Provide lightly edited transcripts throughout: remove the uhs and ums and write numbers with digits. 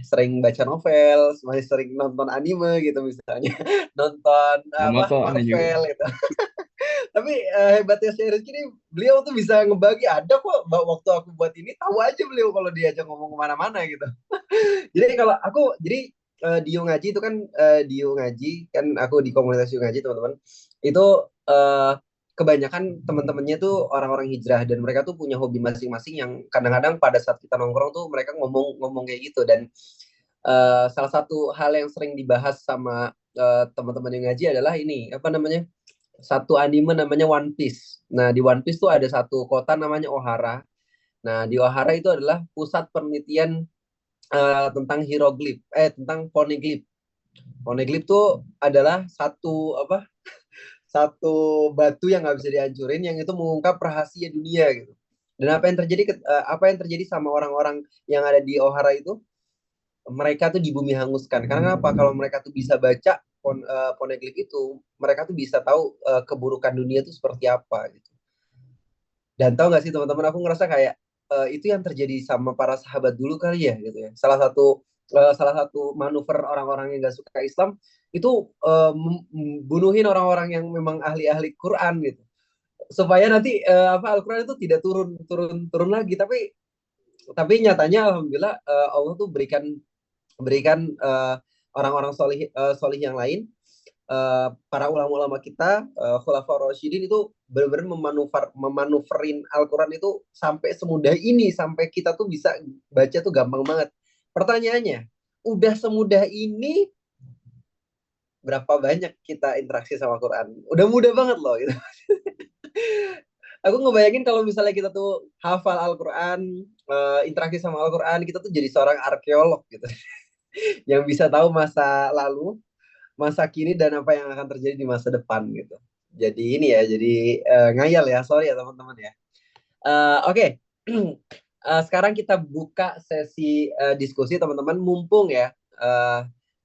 sering baca novel, masih sering nonton anime gitu misalnya, nonton Sama apa kok aneh juga. Marvel gitu. Tapi hebatnya si Rizky ini, beliau tuh bisa ngebagi. Ada kok waktu aku buat ini, tahu aja beliau kalau diajak ngomong kemana-mana gitu. Jadi kalau aku, jadi Dio ngaji itu kan, Dio ngaji kan, aku di komunitas Dio ngaji teman-teman itu, eh, kebanyakan teman-temannya tuh orang-orang hijrah, dan mereka tuh punya hobi masing-masing yang kadang-kadang pada saat kita nongkrong tuh mereka ngomong-ngomong kayak gitu. Dan salah satu hal yang sering dibahas sama teman-teman yang ngaji adalah ini apa namanya, satu anime namanya One Piece. Nah, di One Piece tuh ada satu kota namanya Ohara. Nah, di Ohara itu adalah pusat penelitian tentang hieroglif, tentang poneglyph. Poneglyph tuh adalah satu apa? Satu batu yang nggak bisa dihancurin, yang itu mengungkap rahasia dunia gitu. Dan apa yang terjadi sama orang-orang yang ada di Ohara itu, mereka tuh di bumi hanguskan. Karena apa? Kalau mereka tuh bisa baca poneglyph itu, mereka tuh bisa tahu keburukan dunia itu seperti apa gitu. Dan tahu nggak sih teman-teman, aku ngerasa kayak itu yang terjadi sama para sahabat dulu kali ya gitu ya. Salah satu manuver orang-orang yang nggak suka Islam itu bunuhin orang-orang yang memang ahli-ahli Quran gitu. Supaya nanti Al-Quran itu tidak turun turun turun lagi. Tapi nyatanya alhamdulillah Allah tuh berikan berikan orang-orang solih yang lain, para ulama-ulama kita, Khulafaur Rasyidin itu benar-benar memanuverin Al-Quran itu sampai semudah ini, sampai kita tuh bisa baca tuh gampang banget. Pertanyaannya, udah semudah ini, berapa banyak kita interaksi sama Quran? Udah mudah banget loh gitu. Aku ngebayangin kalau misalnya kita tuh hafal Al-Quran, interaksi sama Al-Quran, kita tuh jadi seorang arkeolog gitu. Yang bisa tahu masa lalu, masa kini, dan apa yang akan terjadi di masa depan gitu. Jadi ini ya, jadi ngayal ya, sorry ya teman-teman ya. Oke. Sekarang kita buka sesi diskusi teman-teman, mumpung ya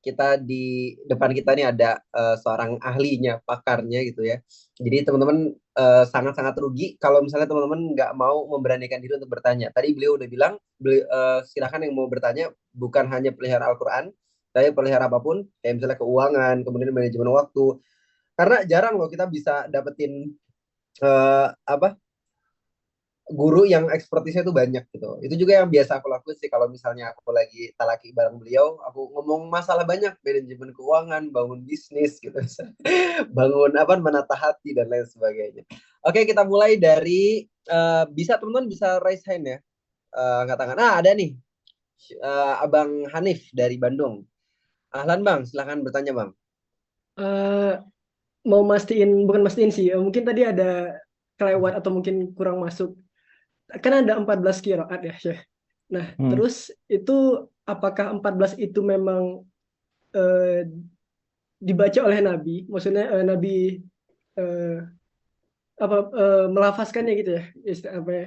kita di depan kita nih ada seorang ahlinya, pakarnya gitu ya. Jadi teman-teman sangat-sangat rugi kalau misalnya teman-teman nggak mau memberanikan diri untuk bertanya. Tadi beliau udah bilang, silakan yang mau bertanya, bukan hanya pelihara Al-Quran, tapi pelihara apapun, kayak misalnya keuangan, kemudian manajemen waktu. Karena jarang loh kita bisa dapetin apa, guru yang ekspertisnya tuh banyak gitu. Itu juga yang biasa aku lakuin sih kalau misalnya aku lagi talaki bareng beliau, aku ngomong masalah banyak, manajemen keuangan, bangun bisnis gitu. Bangun apa, menata hati dan lain sebagainya. Oke, kita mulai dari bisa teman-teman bisa raise hand ya. Angkat tangan. Ada nih. Abang Hanif dari Bandung. Ahlan Bang, silahkan bertanya Bang. Eh, mau mastiin, bukan mastiin sih, mungkin tadi ada kelewat atau mungkin kurang masuk. Kan ada 14 qiraat ya, Syekh. Nah, Hmm. terus itu apakah 14 itu memang eh, dibaca oleh Nabi? Maksudnya Nabi eh, apa melafazkannya gitu ya? Apa ya?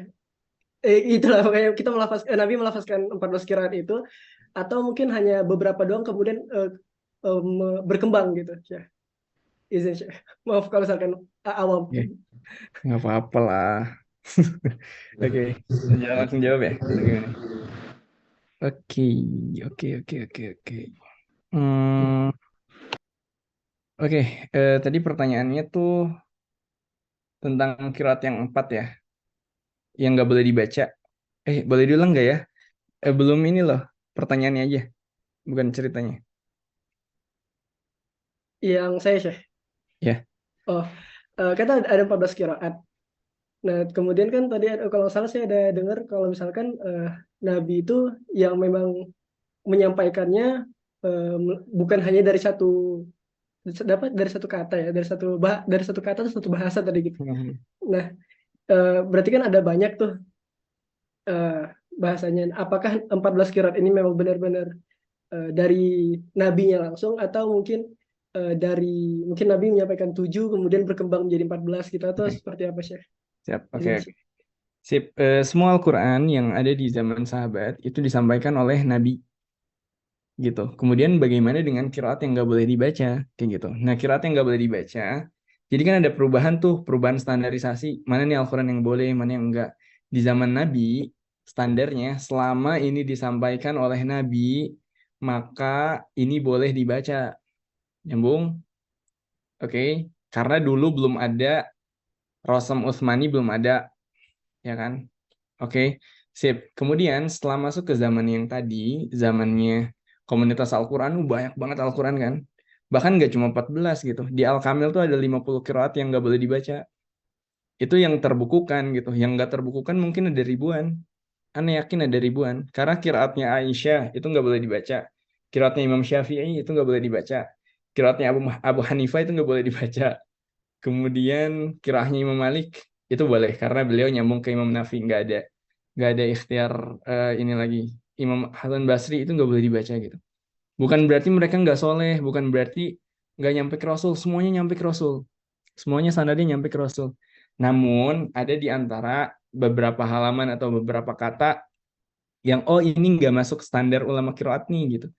Itulah makanya kita Nabi melafazkan 14 qiraat itu, atau mungkin hanya beberapa doang kemudian berkembang gitu, Syekh. Izin, Syekh. Maaf kalau misalkan awam. Ya, nggak apa-apa lah. Oke, langsung jawab ya. Atau gimana? Oke, oke, oke, oke, oke. Hmm, oke, tadi pertanyaannya tuh tentang qiraat yang 4 ya, yang nggak boleh dibaca. Boleh diulang nggak ya? Belum ini loh, pertanyaannya aja, bukan ceritanya. Yang saya, Syekh. Ya. Oh, kata ada 14 qiraat. Nah, kemudian kan tadi kalau nggak salah saya ada dengar kalau misalkan Nabi itu yang memang menyampaikannya bukan hanya dari satu dapat dari satu kata ya, dari satu kata atau satu bahasa tadi gitu. Hmm. Nah, berarti kan ada banyak tuh eh, bahasanya. Apakah 14 qiraat ini memang benar-benar dari nabinya langsung, atau mungkin dari mungkin Nabi menyampaikan 7 kemudian berkembang menjadi 14 gitu, atau Oke, seperti apa, Syekh? siap. Oke, Izin, oke. Syekh. Sip. Semua Al-Quran yang ada di zaman sahabat itu disampaikan oleh Nabi gitu. Kemudian bagaimana dengan kiraat yang nggak boleh dibaca kayak gitu. Nah, kiraat yang nggak boleh dibaca, jadi kan ada perubahan tuh, perubahan standarisasi. Mana nih Al-Quran yang boleh, mana yang enggak. Di zaman Nabi standarnya selama ini disampaikan oleh Nabi, maka ini boleh dibaca. Nyambung? Oke. Karena dulu belum ada Rosem Utsmani, belum ada, ya kan? Oke. Sip. Kemudian setelah masuk ke zaman yang tadi, zamannya komunitas Al-Quran, banyak banget Al-Quran kan? Bahkan nggak cuma 14 gitu. Di Al-Kamil tuh ada 50 qiraat yang nggak boleh dibaca. Itu yang terbukukan gitu. Yang nggak terbukukan mungkin ada ribuan. Aneh yakin ada ribuan. Karena kiraatnya Aisyah itu nggak boleh dibaca. Kiraatnya Imam Syafi'i itu nggak boleh dibaca. Kiraatnya Abu Hanifah itu nggak boleh dibaca. Kemudian kiraatnya Imam Malik itu boleh karena beliau nyambung ke Imam Nafi, nggak ada ikhtiar ini lagi. Imam Hasan Basri itu nggak boleh dibaca gitu. Bukan berarti mereka nggak soleh, bukan berarti nggak nyampe ke Rasul. Semuanya nyampe ke Rasul. Semuanya sanadnya nyampe ke Rasul. Namun ada di antara beberapa halaman atau beberapa kata yang ini nggak masuk standar ulama kiroat nih gitu.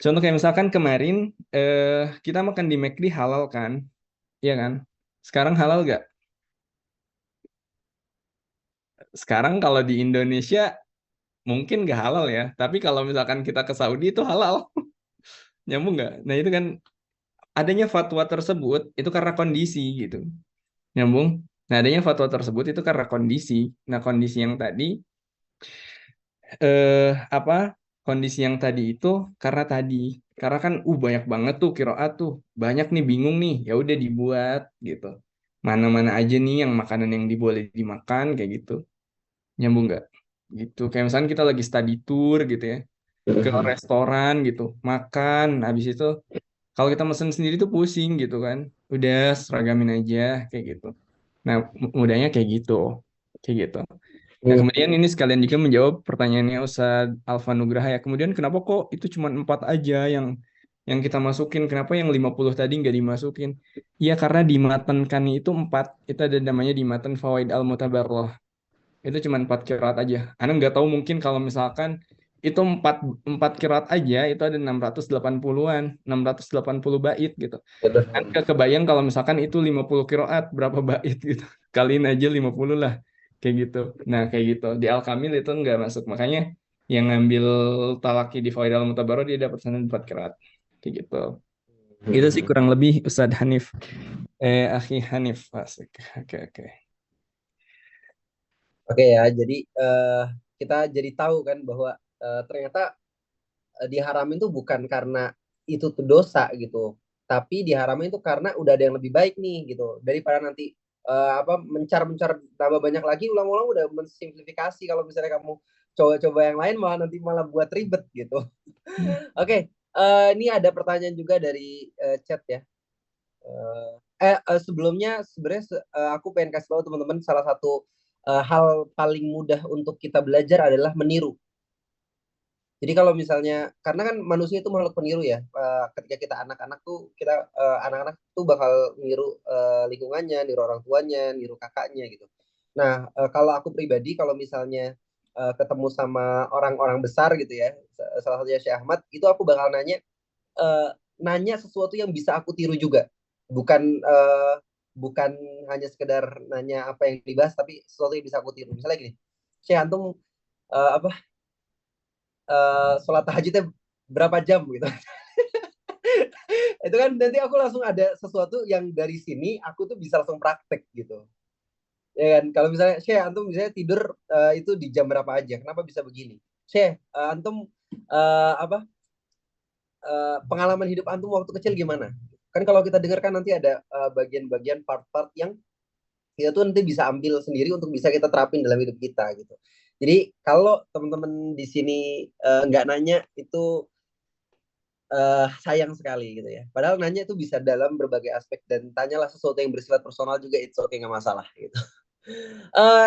Contoh kayak misalkan kemarin kita makan di McD halal kan, iya kan? Sekarang halal nggak? Sekarang kalau di Indonesia mungkin nggak halal ya, tapi kalau misalkan kita ke Saudi itu halal, nyambung nggak? Nah itu kan adanya fatwa tersebut itu karena kondisi gitu, nyambung. Nah adanya fatwa tersebut itu karena kondisi. Nah kondisi yang tadi apa kondisi yang tadi itu karena kan banyak banget tuh kiroat tuh banyak nih bingung nih ya udah dibuat gitu mana-mana aja nih yang makanan yang diboleh dimakan kayak gitu, nyambung nggak gitu. Kayak misalnya kita lagi study tour gitu ya ke restoran gitu makan habis itu kalau kita mesen sendiri tuh pusing gitu kan, udah seragamin aja kayak gitu. Nah mudahnya kayak gitu. Nah, kemudian ini sekalian juga menjawab pertanyaannya Ustadz Alfa Nugraha ya. Kemudian kenapa kok itu cuma 4 aja yang kita masukin? Kenapa yang 50 tadi nggak dimasukin? Iya, karena di matan kan itu 4. Itu ada namanya di matan Fawaid Al-Mutabarroh. Itu cuma 4 qiraat aja. Anda nggak tahu mungkin kalau misalkan itu 4 qiraat aja, itu ada 680-an, 680 bait gitu. Kan gak kebayang kalau misalkan itu 50 qiraat, berapa bait gitu. Kaliin aja 50 lah. Kayak gitu. Nah, kayak gitu. Di Al-Kamil itu nggak masuk. Makanya yang ngambil talaki di Fawaid Al-Mutabarroh dia dapat sana 4 qiraat. Kayak gitu. Itu sih kurang lebih Ustadz Hanif. Akhi Hanif. Asik. Oke, oke. Oke ya, jadi kita jadi tahu kan bahwa ternyata diharamin tuh bukan karena itu tuh dosa gitu, tapi diharamin itu karena udah ada yang lebih baik nih gitu. Daripada nanti mencar-mencar tambah banyak lagi, ulang-ulang udah mensimplifikasi. Kalau misalnya kamu coba-coba yang lain malah buat ribet gitu. Oke, ini ada pertanyaan juga dari chat ya. Sebelumnya sebenarnya aku pengen kasih tahu teman-teman salah satu hal paling mudah untuk kita belajar adalah meniru. Jadi kalau misalnya karena kan manusia itu makhluk peniru ya. Ketika kita anak-anak tuh anak-anak tuh bakal niru lingkungannya, niru orang tuanya, niru kakaknya gitu. Nah, kalau aku pribadi kalau misalnya ketemu sama orang-orang besar gitu ya, salah satunya Syekh Ahmad, itu aku bakal eh, nanya sesuatu yang bisa aku tiru juga. Bukan bukan hanya sekedar nanya apa yang dibahas, tapi sesuatu yang bisa aku tiru. Misalnya gini, Syekh antum apa sholat tahajudnya berapa jam gitu. Itu kan nanti aku langsung ada sesuatu yang dari sini aku tuh bisa langsung praktek gitu. Ya kan, kalau misalnya Syekh antum misalnya tidur itu di jam berapa aja, kenapa bisa begini? Syekh antum apa pengalaman hidup antum waktu kecil gimana? Kan kalau kita dengarkan nanti ada bagian-bagian part-part yang kita tuh nanti bisa ambil sendiri untuk bisa kita terapin dalam hidup kita gitu. Jadi kalau teman-teman di sini nggak nanya itu sayang sekali gitu ya. Padahal nanya itu bisa dalam berbagai aspek dan tanyalah sesuatu yang bersifat personal juga itu oke nggak masalah gitu.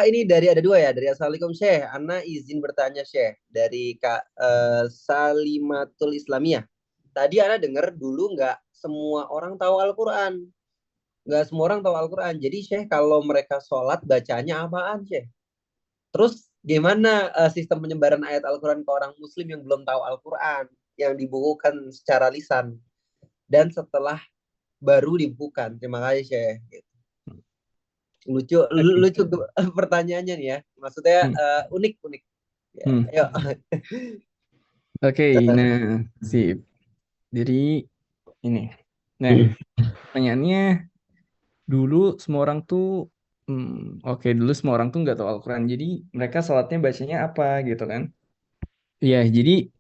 Ini ada dua ya dari Assalamualaikum Syekh. Ana izin bertanya Syekh dari Kak Salimatul Islamiyah. Tadi Ana dengar dulu nggak semua orang tahu Al-Quran. Nggak semua orang tahu Al-Quran. Jadi Syekh kalau mereka sholat bacanya apaan Syekh? Terus gimana sistem penyebaran ayat Al-Quran ke orang Muslim yang belum tahu Al-Quran, yang dibukukan secara lisan dan setelah baru dibukukan? Terima kasih Syekh. Lucu Oke. lucu pertanyaannya nih ya. Maksudnya unik unik. Ya, Hmm. ayo. Oke, nah, sip. Jadi ini. Nah, pertanyaannya dulu semua orang tuh, oke, dulu semua orang tuh nggak tahu Al-Quran. Jadi mereka sholatnya bacanya apa gitu kan? Iya, jadi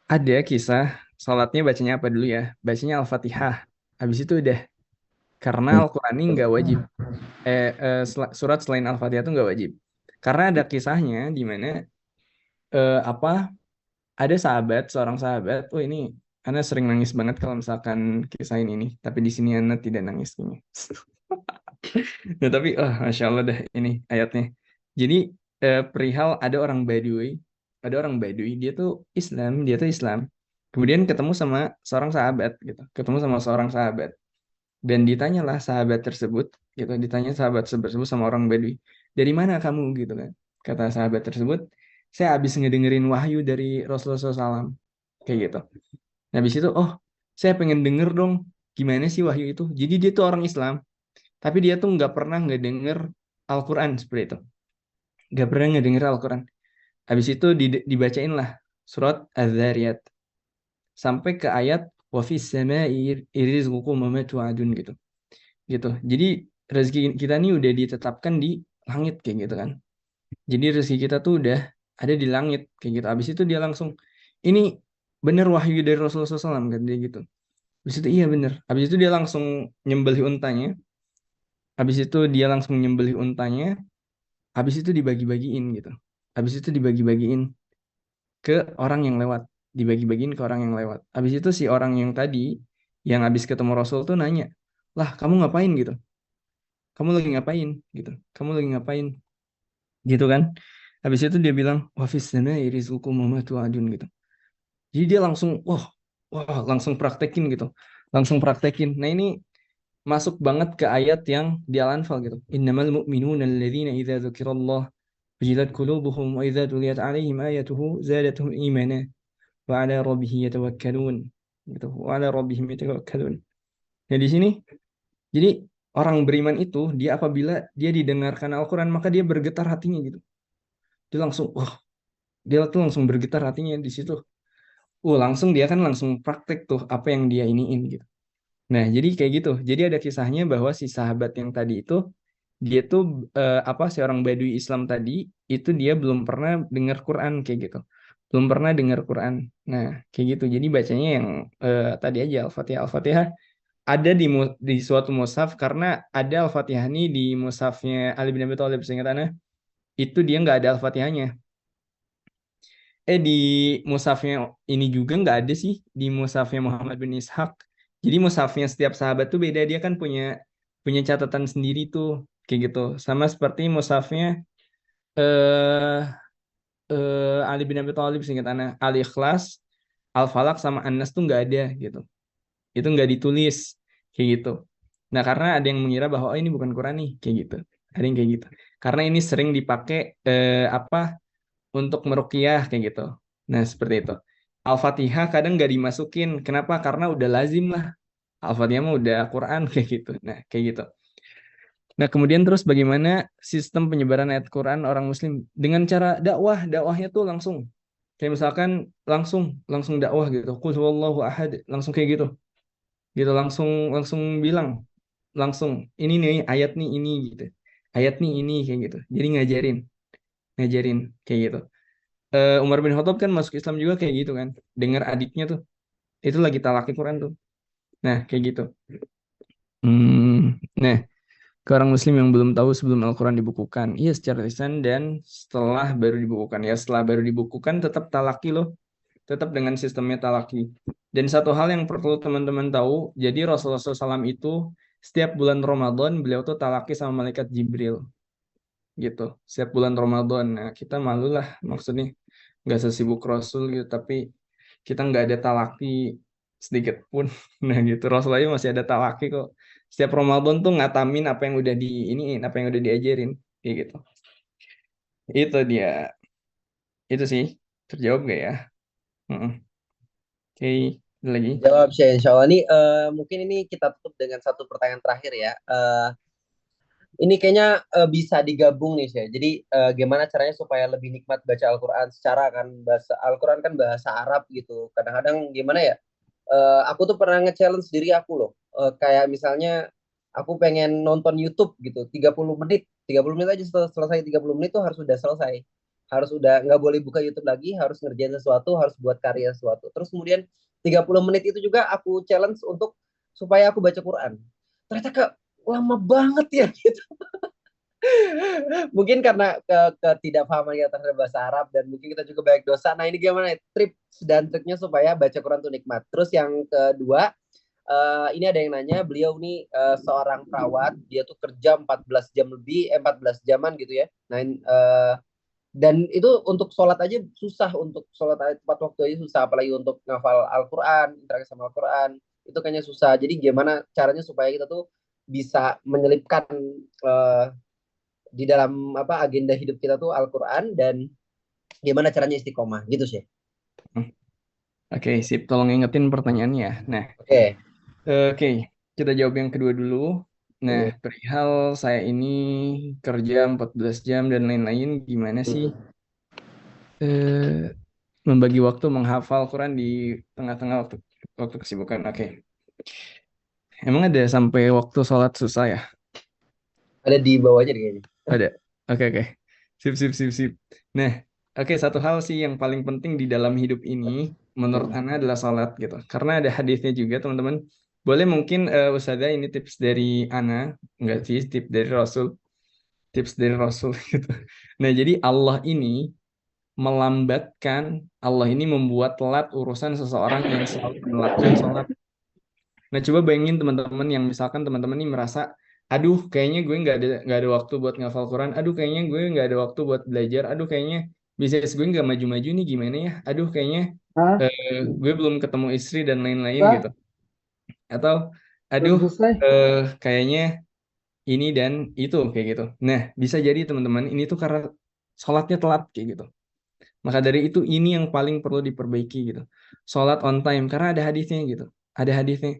ada kisah sholatnya bacanya apa dulu ya? Bacanya Al-Fatihah. Habis itu udah. Karena Al-Quran ini nggak wajib. Surat selain Al-Fatihah itu nggak wajib. Karena ada kisahnya di mana apa ada sahabat, seorang sahabat, oh ini Ana sering nangis banget kalau misalkan kisahin ini, tapi di sini Ana tidak nangis kayaknya. Ya, tapi Masya Allah dah ini ayatnya. Jadi perihal ada orang Baduy, dia tuh Islam. Kemudian ketemu sama seorang sahabat gitu, ketemu sama seorang sahabat. Dan ditanyalah sahabat tersebut, gitu, ditanya sahabat tersebut sama orang Baduy, dari mana kamu gitu kan? Kata sahabat tersebut, saya habis ngedengerin wahyu dari Rasulullah SAW, kayak gitu. Nah, habis itu, oh, saya pengen denger dong, gimana sih wahyu itu? Jadi dia tuh orang Islam, tapi dia tuh nggak pernah ngedenger Al-Quran seperti itu, nggak pernah ngedenger Al-Quran. Habis itu dibacain lah surat Az-Zariyat sampai ke ayat wa fis samai rizqukum wa ma tu'adun gitu. Gitu. Jadi rezeki kita nih udah ditetapkan di langit kayak gitu kan. Jadi rezeki kita tuh udah ada di langit kayak gitu. Habis itu dia langsung ini bener wahyu dari Rasulullah SAW kan dia gitu. Habis itu iya bener. Habis itu dia langsung nyembelih untanya. Habis itu dia langsung nyembelih untanya. Habis itu dibagi-bagiin gitu. Habis itu dibagi-bagiin ke orang yang lewat. Dibagi-bagiin ke orang yang lewat. Habis itu si orang yang tadi yang habis ketemu Rasul tuh nanya, lah kamu ngapain gitu? Kamu lagi ngapain gitu? Kamu lagi ngapain? Gitu kan? Habis itu dia bilang, wafis samai rizqukum wa ma tu'adun gitu. Jadi dia langsung, wah, langsung praktekin gitu. Langsung praktekin. Nah ini masuk banget ke ayat yang di Al-Anfal gitu. Innamal mu'minuna alladzina idza dzukirallah wajilat qulubuhum wa idza tuliyat alaihim ayatuhu zadatuhum imana wa ala rabbihim yatawakkalun. Gitu. Wa ala rabbihim yatawakkalun. Nah di sini jadi orang beriman itu dia apabila dia didengarkan Al-Quran maka dia bergetar hatinya gitu. Dia langsung, dia tuh langsung bergetar hatinya di situ. Langsung dia kan langsung praktek tuh apa yang dia iniin gitu. Nah, jadi kayak gitu. Jadi ada kisahnya bahwa si sahabat yang tadi itu dia tuh apa si orang Baduy Islam tadi itu dia belum pernah dengar Quran kayak gitu. Belum pernah dengar Quran. Nah, kayak gitu. Jadi bacanya yang tadi aja Al-Fatihah. Al-Fatihah ada di suatu mushaf karena ada Al-Fatihah ini di mushafnya Ali bin Abi Thalib seingat Ana, itu dia nggak ada Al-Fatihahnya. Di mushafnya ini juga nggak ada sih di mushafnya Muhammad bin Ishaq. Jadi mushafnya setiap sahabat tuh beda, dia kan punya punya catatan sendiri tuh kayak gitu. Sama seperti mushafnya eh Ali bin Abi Thalib seingat Ana, Al-Ikhlas, Al-Falaq sama An-Nas tuh nggak ada gitu. Itu nggak ditulis kayak gitu. Nah, karena ada yang mengira bahwa ini bukan Quran nih kayak gitu. Ada yang kayak gitu. Karena ini sering dipakai apa untuk meruqyah kayak gitu. Nah, seperti itu. Al-Fatihah kadang nggak dimasukin. Kenapa? Karena udah lazim lah. Al-Fatihah mah udah Quran kayak gitu. Nah, kayak gitu. Nah, kemudian terus bagaimana sistem penyebaran ayat Quran orang Muslim dengan cara dakwah, dakwahnya tuh langsung kayak misalkan langsung langsung dakwah gitu. Qul huwallahu ahad, langsung kayak gitu. Gitu langsung langsung bilang langsung ini nih ayat nih ini gitu. Ayat nih ini kayak gitu. Jadi ngajarin, ngajarin kayak gitu. Umar bin Khattab kan masuk Islam juga kayak gitu kan. Dengar adiknya tuh, itu lagi talaki Quran tuh. Nah, kayak gitu. Nah, ke orang Muslim yang belum tahu sebelum Al-Quran dibukukan. Iya, secara lisan dan setelah baru dibukukan. Ya, setelah baru dibukukan tetap talaki loh. Tetap dengan sistemnya talaki. Dan satu hal yang perlu teman-teman tahu, jadi Rasulullah SAW itu setiap bulan Ramadan beliau tuh talaki sama malaikat Jibril gitu. Setiap bulan Ramadan. Nah, kita malu lah maksudnya nggak sesibuk Rasul gitu, tapi kita nggak ada talaki sedikit pun. Nah gitu, Rasul aja masih ada talaki kok. Setiap Ramadan tuh ngatamin apa yang udah di ini, apa yang udah diajarin, kayak gitu. Itu dia, itu sih terjawab gak ya? Mm-mm. Oke, ada lagi. Jawab sih, insya Allah. Nih, mungkin ini kita tutup dengan satu pertanyaan terakhir ya. ini kayaknya bisa digabung nih sih. Jadi gimana caranya supaya lebih nikmat baca Al-Quran secara kan bahasa Al-Quran kan bahasa Arab gitu. Kadang-kadang gimana ya? Aku tuh pernah nge-challenge diri aku loh. Kayak misalnya aku pengen nonton YouTube gitu, 30 menit. 30 menit aja selesai 30 menit tuh harus udah selesai. Harus udah nggak boleh buka YouTube lagi, harus ngerjain sesuatu, harus buat karya sesuatu. Terus kemudian 30 menit itu juga aku challenge untuk supaya aku baca Quran. Ternyata lama banget ya gitu. Mungkin karena ketidakpahaman kita terhadap bahasa Arab dan mungkin kita juga banyak dosa. Nah ini gimana tips dan triknya supaya baca Quran itu nikmat. Terus yang kedua, ini ada yang nanya, beliau nih seorang perawat, dia tuh kerja 14 jam lebih, 14 jaman gitu ya. Nah, dan itu untuk sholat aja susah, untuk sholat tepat waktu aja susah, apalagi untuk ngafal Al-Quran, interaksi sama Al-Quran, itu kayaknya susah. Jadi gimana caranya supaya kita tuh bisa menyelipkan uh, di dalam apa agenda hidup kita tuh Al-Quran, dan gimana caranya istiqomah gitu sih. Oke, sip. Tolong ingetin pertanyaannya. Nah, Oke. oke. Kita jawab yang kedua dulu. Nah, Hmm. perihal saya ini kerja 14 jam dan lain-lain, gimana sih eh, membagi waktu menghafal Quran di tengah-tengah waktu waktu kesibukan? Oke. Emang ada sampai waktu sholat susah ya? Ada di bawahnya deh kayaknya. Ada. Oke, oke. Sip, sip, sip, sip. Nah, oke, satu hal sih yang paling penting di dalam hidup ini, menurut Ana adalah sholat gitu. Karena ada hadisnya juga, teman-teman. Boleh mungkin Ustazah ini tips dari Ana, enggak sih, tips dari Rasul, tips dari Rasul gitu. Nah, jadi Allah ini melambatkan, Allah ini membuat telat urusan seseorang yang selalu melakukan sholat. Nah, coba bayangin teman-teman yang misalkan teman-teman ini merasa, aduh, kayaknya gue nggak ada waktu buat ngafal Quran, aduh, kayaknya gue nggak ada waktu buat belajar, aduh, kayaknya bisnis gue nggak maju-maju nih, gimana ya? Aduh, kayaknya Hah? gue belum ketemu istri dan lain-lain Hah? gitu. Atau, Belum aduh, selesai. kayaknya ini dan itu kayak gitu. Nah, bisa jadi teman-teman ini tuh karena sholatnya telat kayak gitu. Maka dari itu ini yang paling perlu diperbaiki gitu. Sholat on time karena ada hadisnya gitu. Ada hadisnya.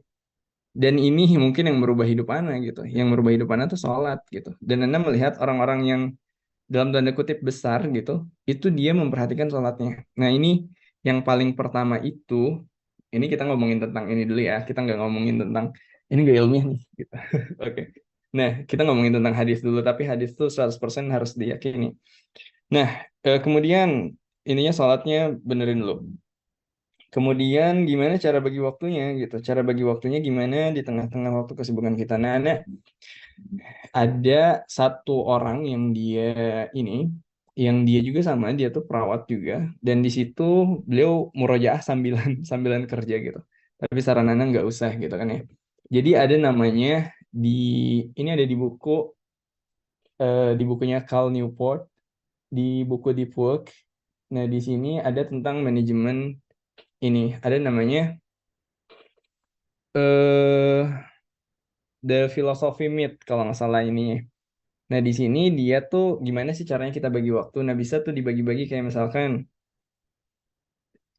Dan ini mungkin yang merubah hidup Ana gitu. Yang merubah hidup Ana tuh sholat gitu. Dan Anda melihat orang-orang yang dalam tanda kutip besar gitu, itu dia memperhatikan sholatnya. Nah ini yang paling pertama itu, ini kita ngomongin tentang ini dulu ya. Kita nggak ngomongin tentang, ini gak ilmiah nih. Gitu. Oke. Nah kita ngomongin tentang hadis dulu, tapi hadis itu 100% harus diyakini. Nah kemudian ininya sholatnya benerin dulu. Kemudian gimana cara bagi waktunya gitu. Cara bagi waktunya gimana di tengah-tengah waktu kesibukan kita. Nah, ada satu orang yang dia ini, yang dia juga sama, dia tuh perawat juga. Dan di situ beliau murojaah sambilan sambilan kerja gitu. Tapi saran Nana nggak usah gitu kan ya. Jadi ada namanya di ini ada di bukunya Cal Newport, di buku Deep Work. Nah, di sini ada tentang manajemen ini. Ada namanya eh The Philosophy Myth kalau nggak salah ini. Nah di sini dia tuh gimana sih caranya kita bagi waktu? Nah bisa tuh dibagi-bagi kayak misalkan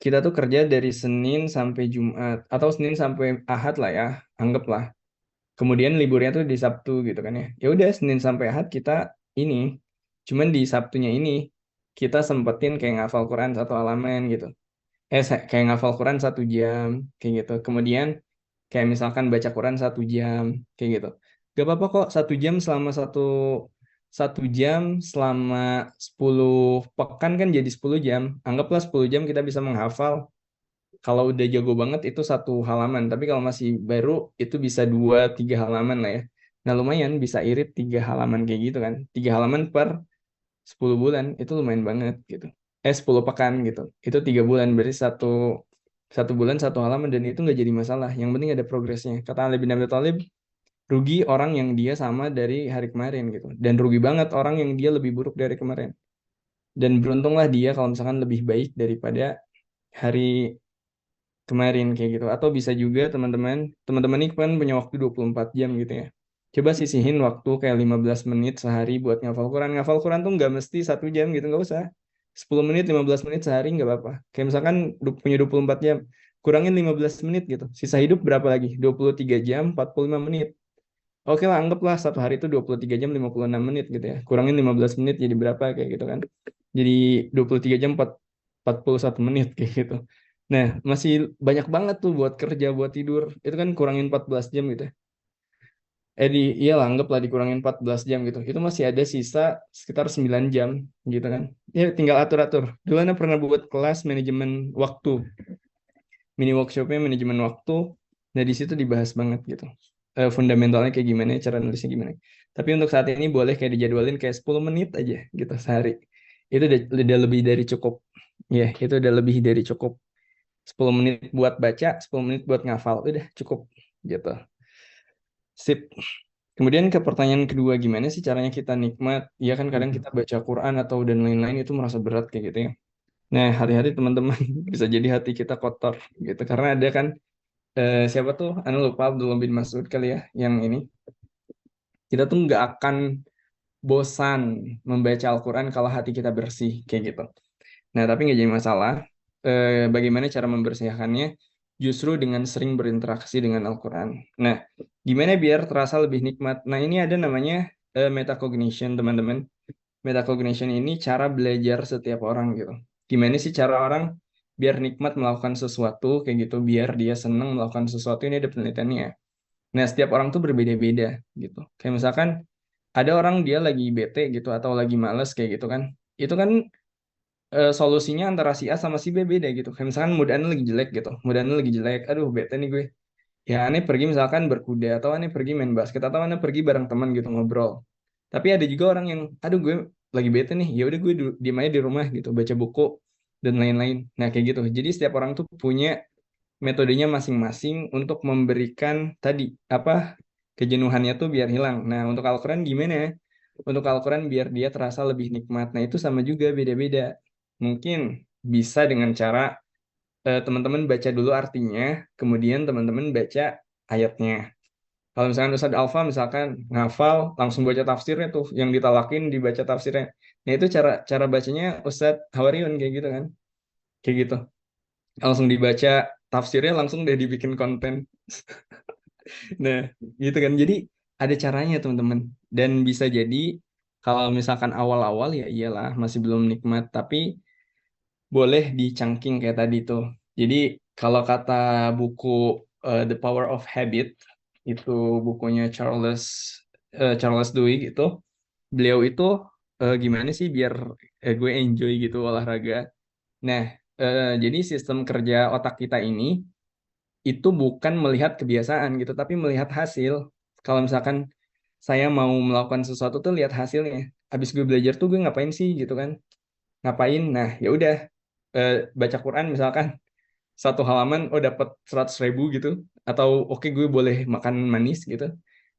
kita tuh kerja dari Senin sampai Jumat atau Senin sampai Ahad lah ya, anggaplah. Kemudian liburnya tuh di Sabtu gitu kan ya. Ya udah Senin sampai Ahad kita ini. Cuman di Sabtunya ini kita sempetin kayak ngafal Quran satu halaman gitu. Kayak ngafal Quran 1 jam kayak gitu. Kemudian kayak misalkan baca Quran 1 jam kayak gitu. Gak apa-apa kok 1 jam selama satu jam selama 10 pekan kan jadi 10 jam. Anggaplah 10 jam kita bisa menghafal. Kalau udah jago banget itu 1 halaman. Tapi kalau masih baru itu bisa 2-3 halaman lah ya. Nah lumayan bisa irit 3 halaman kayak gitu kan. 3 halaman per 10 bulan itu lumayan banget gitu. 10 pekan gitu. Itu 3 bulan berarti satu bulan 1 halaman dan itu nggak jadi masalah. Yang penting ada progresnya. Kata Ali bin Abi Thalib, rugi orang yang dia sama dari hari kemarin gitu. Dan rugi banget orang yang dia lebih buruk dari kemarin. Dan beruntunglah dia kalau misalkan lebih baik daripada hari kemarin kayak gitu. Atau bisa juga teman-teman ini kan punya waktu 24 jam gitu ya. Coba sisihin waktu kayak 15 menit sehari buat ngafal Quran. Ngafal Quran tuh nggak mesti 1 jam gitu, nggak usah. 10 menit, 15 menit sehari nggak apa-apa. Kayak misalkan punya 24 jam, kurangin 15 menit gitu. Sisa hidup berapa lagi? 23 jam, 45 menit. Oke lah, anggaplah satu hari itu 23 jam 56 menit gitu ya. Kurangin 15 menit jadi berapa kayak gitu kan. Jadi 23 jam 41 menit kayak gitu. Nah, masih banyak banget tuh buat kerja, buat tidur. Itu kan kurangin 14 jam gitu ya. Iya lah, anggaplah dikurangin 14 jam gitu. Itu masih ada sisa sekitar 9 jam gitu kan. Ya tinggal atur-atur. Dulu Ana pernah buat kelas manajemen waktu. Mini workshopnya manajemen waktu. Nah, di situ dibahas banget gitu. Fundamentalnya kayak gimana, cara nulisnya gimana. Tapi untuk saat ini boleh kayak dijadwalin kayak 10 menit aja gitu sehari. Itu udah lebih dari cukup. Ya, itu udah lebih dari cukup. 10 menit buat baca, 10 menit buat ngafal. Udah cukup gitu. Sip. Kemudian ke pertanyaan kedua, gimana sih caranya kita nikmat? Ya kan kadang kita baca Quran atau dan lain-lain itu merasa berat kayak gitu ya. Nah, hari-hari teman-teman bisa jadi hati kita kotor gitu. Karena ada kan siapa tuh? Anu lupa Abdullah bin Mas'ud kali ya yang ini. Kita tuh nggak akan bosan membaca Al-Quran kalau hati kita bersih kayak gitu. Nah, tapi nggak jadi masalah. Bagaimana cara membersihkannya? Justru dengan sering berinteraksi dengan Al-Quran. Nah, gimana biar terasa lebih nikmat? Nah, ini ada namanya metacognition, teman-teman. Metacognition ini cara belajar setiap orang gitu. Gimana sih cara orang biar nikmat melakukan sesuatu kayak gitu, biar dia senang melakukan sesuatu, ini ada penelitiannya. Nah, setiap orang tuh berbeda-beda gitu. Kayak misalkan ada orang dia lagi bete gitu atau lagi males kayak gitu kan. Itu kan solusinya antara si A sama si B beda gitu. Kayak misalkan mood ane lagi jelek gitu. Mood ane lagi jelek. Aduh, bete nih gue. Ya aneh pergi misalkan berkuda atau aneh pergi main basket atau aneh pergi bareng teman gitu ngobrol. Tapi ada juga orang yang aduh gue lagi bete nih. Ya udah gue diem aja di rumah gitu, baca buku dan lain-lain. Nah, kayak gitu. Jadi setiap orang tuh punya metodenya masing-masing untuk memberikan tadi apa kejenuhannya tuh biar hilang. Nah, untuk Al-Quran gimana? Untuk Al-Quran biar dia terasa lebih nikmat. Nah, itu sama juga beda-beda. Mungkin bisa dengan cara teman-teman baca dulu artinya, kemudian teman-teman baca ayatnya. Kalau misalkan Ustadz Alfa misalkan ngafal, langsung baca tafsirnya tuh, yang ditalakin dibaca tafsirnya. Nah, itu cara cara bacanya Ustadz Hawariun kayak gitu kan. Kayak gitu. Langsung dibaca tafsirnya, langsung udah dibikin konten. Nah, gitu kan. Jadi ada caranya teman-teman. Dan bisa jadi kalau misalkan awal-awal ya iyalah masih belum nikmat, tapi boleh dicangking kayak tadi tuh. Jadi kalau kata buku The Power of Habit itu bukunya Charles Duhigg itu, beliau itu gimana sih biar gue enjoy gitu olahraga. Nah, jadi sistem kerja otak kita ini itu bukan melihat kebiasaan gitu, tapi melihat hasil. Kalau misalkan saya mau melakukan sesuatu tuh lihat hasilnya. Habis gue belajar tuh gue ngapain sih gitu kan? Ngapain? Nah, ya udah baca Quran misalkan satu halaman oh dapat 100.000 gitu, atau oke gue boleh makan manis gitu,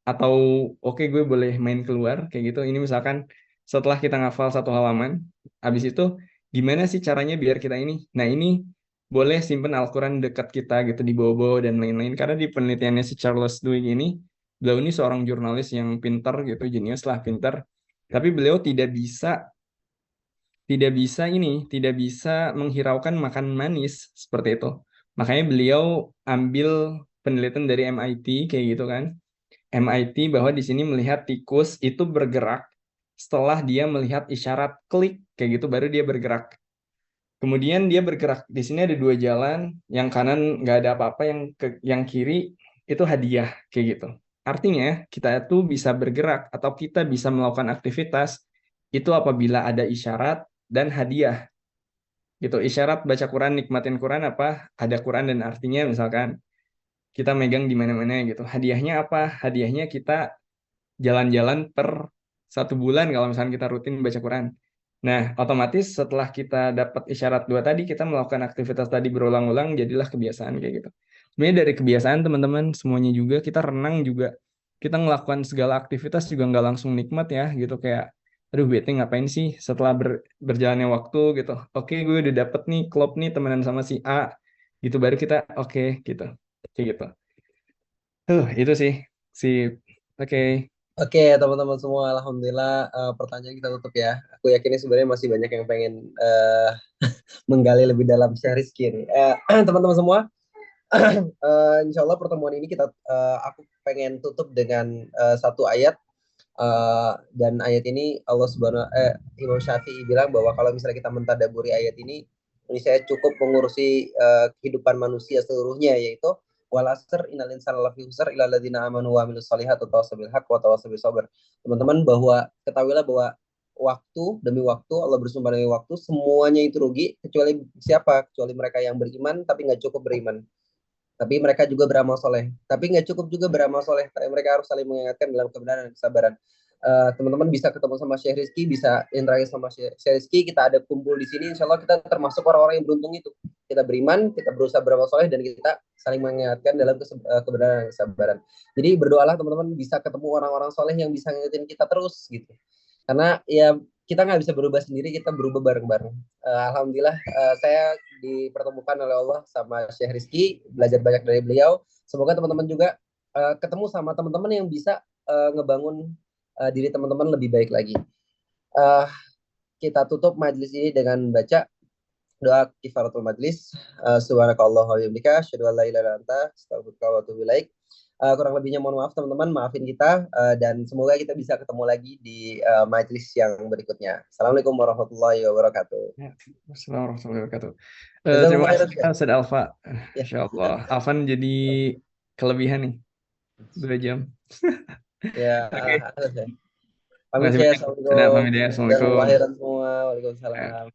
atau oke gue boleh main keluar kayak gitu. Ini misalkan setelah kita ngafal satu halaman, habis itu gimana sih caranya biar kita ini? Nah, ini boleh simpen Al-Quran dekat kita gitu di bawah dan lain-lain. Karena di penelitiannya si Charles Duhigg ini, beliau ini seorang jurnalis yang pintar gitu, jenius lah pintar. Tapi beliau tidak bisa menghiraukan makan manis seperti itu. Makanya beliau ambil penelitian dari MIT kayak gitu kan. MIT bahwa di sini melihat tikus itu bergerak setelah dia melihat isyarat klik kayak gitu baru dia bergerak. Kemudian dia bergerak. Di sini ada dua jalan, yang kanan nggak ada apa-apa, yang kiri itu hadiah kayak gitu. Artinya kita itu bisa bergerak atau kita bisa melakukan aktivitas itu apabila ada isyarat dan hadiah gitu. Isyarat baca Quran, nikmatin Quran apa? Ada Quran dan artinya misalkan kita megang di mana-mana gitu. Hadiahnya apa? Hadiahnya kita jalan-jalan per 1 bulan kalau misalkan kita rutin baca Quran. Nah, otomatis setelah kita dapat isyarat dua tadi, kita melakukan aktivitas tadi berulang-ulang, jadilah kebiasaan kayak gitu. Sebenarnya dari kebiasaan teman-teman semuanya juga, kita renang juga, kita ngelakukan segala aktivitas juga nggak langsung nikmat ya gitu kayak, aduh bete ngapain sih setelah berjalannya waktu gitu. Oke, gue udah dapet nih klub nih temenan sama si A, gitu baru kita oke gitu, kayak gitu. Itu sih, si oke. Oke, teman-teman semua, alhamdulillah pertanyaan kita tutup ya. Aku yakin ini sebenarnya masih banyak yang pengen menggali lebih dalam share Rizky ini. Teman-teman semua, Insya Allah pertemuan ini aku pengen tutup dengan satu ayat. Dan ayat ini Imam Syafi'i bilang bahwa kalau misalnya kita mentadaburi ayat ini saya cukup mengurusi kehidupan manusia seluruhnya, yaitu wal asr innal insana lafi khusr illa alladziina amanu wa amilus solihati wa tawassaw bil haqq wa tawassaw bis sabr. Teman-teman, bahwa ketahuilah bahwa waktu demi waktu, Allah bersumpah demi waktu, semuanya itu rugi kecuali siapa? Kecuali mereka yang beriman tapi nggak cukup beriman. Tapi mereka juga beramal soleh. Tapi nggak cukup juga beramal soleh. Tapi mereka harus saling mengingatkan dalam kebenaran dan kesabaran. Teman-teman bisa ketemu sama Syekh Rizky, bisa interaksi sama Syekh Rizky. Kita ada kumpul di sini. Insya Allah kita termasuk orang-orang yang beruntung itu. Kita beriman, kita berusaha beramal soleh, dan kita saling mengingatkan dalam kebenaran dan kesabaran. Jadi berdoalah teman-teman bisa ketemu orang-orang soleh yang bisa ngingetin kita terus gitu. Karena ya kita nggak bisa berubah sendiri, kita berubah bareng-bareng. Alhamdulillah saya dipertemukan oleh Allah sama Syekh Rizky, belajar banyak dari beliau. Semoga teman-teman juga ketemu sama teman-teman yang bisa ngebangun diri teman-teman lebih baik lagi. Kita tutup majelis ini dengan baca doa kifaratul majlis. Subhanakallahumma wa bihamdika asyhadu an la ilaha illa anta astaghfiruka wa atubu ilaik. Kurang lebihnya mohon maaf teman-teman, maafin kita, dan semoga kita bisa ketemu lagi di majelis yang berikutnya. Assalamualaikum warahmatullahi wabarakatuh. Ya, Assalamualaikum warahmatullahi wabarakatuh. Terima Jazakumullah kasih khairan. Ustaz Alfa. Ya. Insya Allah. Afan jadi kelebihan nih 2 jam. Ya, Oke. saya. Terima Pamit kasih ya, banyak. Sudah Assalamualaikum. pamit ya. Jazakumullah Assalamualaikum. khairan semua. Ya. Waalaikumsalam.